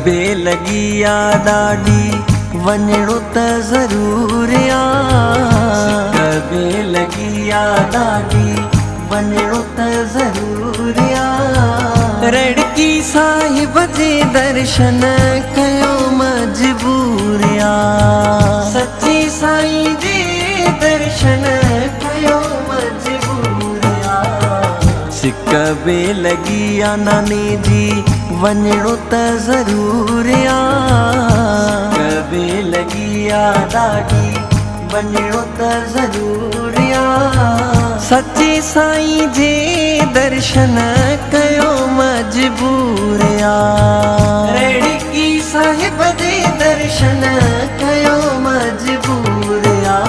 बे लगी आ ॾाढी वञणो त ज़रूर आ। बे लगी आ ॾाढी वञणो त ज़रूर आ। रड़की साहिब जे दर्शन कयो मजबूर आ। सच्ची साईं जे दर्शन कयो मजबूर आ। सिक बे लगी आ नानी जी वञणो त ज़रूर आ। बे लगी आ ॾाढी वञणो त ज़रूर आ। सच्चे साईं जे दर्शन कयो मजबूर आ। रड़की साहिब जे दर्शन कयो मजबूर आ।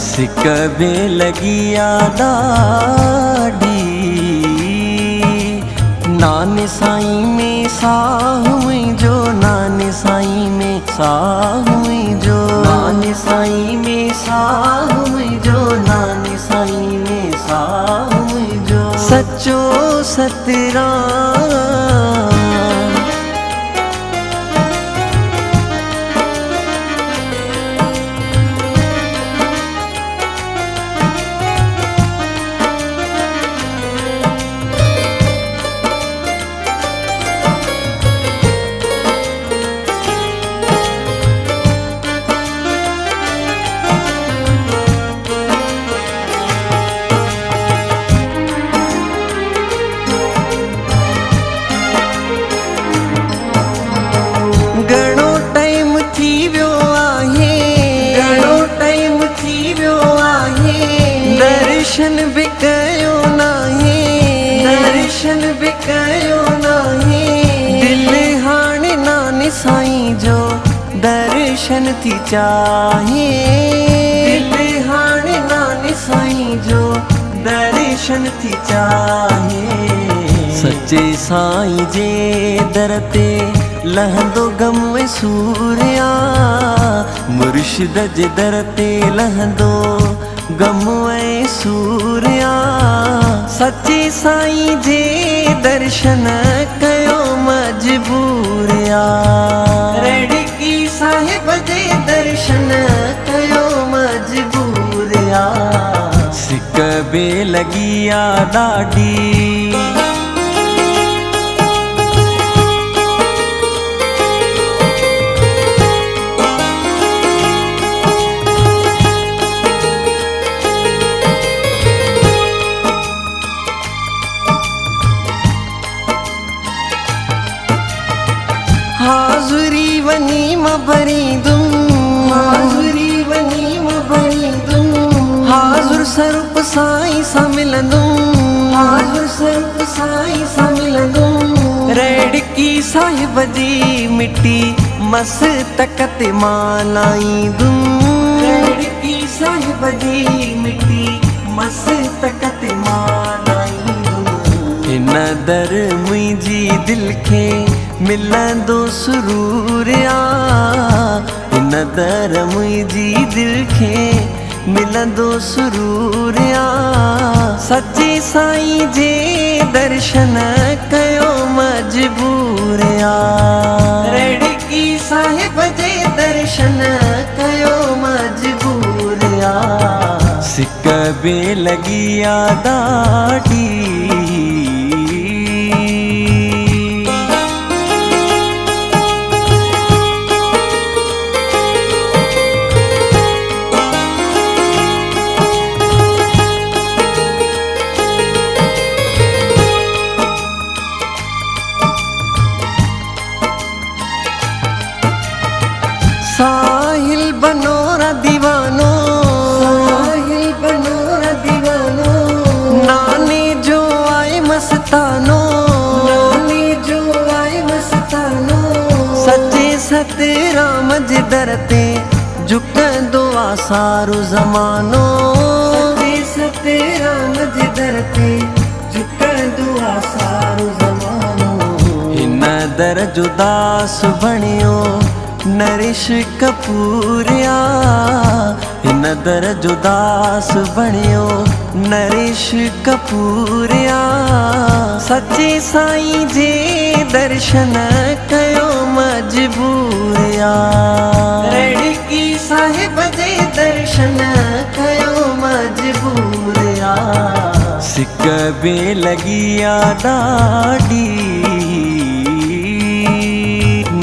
सिक बे लगी आ ॾाढी नाने साईं में साहु मुंहिंजो, नाने साईं में साहु मुंहिंजो, नाने साईं में साहु मुंहिंजो, नाने साईं में साहु मुंहिंजो। सच्चो सतराम दर्शन भी कयो नाहे, दर्शन भी कयो नाहे। दिल हाणे नाने साईं जो दर्शन थी चाहे। दिल हाणे नाने साईं जो दर्शन थी चाहे। सच्चे साईं जे दर ते लहंदो गम सूरिया। मुर्शिद जे दर ते लहंदो गम सूरिया। सच्चे साईं जे दर्शन कयो मजबूर आ। रड़की साहिब जे दर्शन कयो मजबूर आ। सिक बे लगी आ ॾाढी हाज़ुरी वनी मां भरींदुम, हाज़ुरी वनी मां भरींदुम। हाज़ुर स्वरूप साईं सां मिलंदुम, हाज़ुर स्वरूप साईं सां मिलंदुम। रड़की साहिब जी मिट्टी मस्तक ते मां लाईंदुम। रड़की साहिब जी मिट्टी मस्तक ते मां लाईंदुम। हिन दर मुंहिंजी दिल खे मिलंदो सुरूर आ। हिन दर मुंहिंजी दिल खे मिलंदो सुरूर आ। सच्चे साईं जे दर्शन कयो मजबूर आ। रड़की साहिब जे दर्शन कयो मजबूर आ। सिक बे लगी आ ॾाढी साहिल बनो रा दीवानो, साहिल बनो रा दीवानो। नाने जो आए मस्तानो, नाने जो आए मस्तानो। सच्चे सतराम जे दर ते झुकंदो आ सारो ज़मानो। सच्चे सतराम जे दर ते झुकंदो आ सारो ज़मानो। हिन दर जो दास बणियो नरेश कपूर आ। हिन दर जो दास बणियो नरेश कपूर आ। सच्चे साईं जे दर्शन कयो मजबूरिया, रेड़की साहिब जे दर्शन कयो मजबूरिया। सिक बे लगी आ ॾाढी,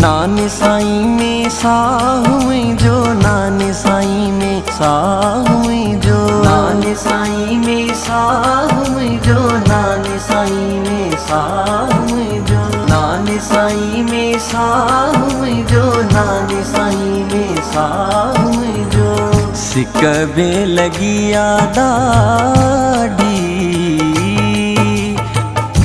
नाने साईं में साहु मुंहिंजो, नाने साईं में साहु मुंहिंजो, नाने साईं में साहु मुंहिंजो, नाने साईं में साहु मुंहिंजो, नाने साईं में साहु मुंहिंजो, नाने साईं में साहु मुंहिंजो। सिक बे लगी आ ॾाढी।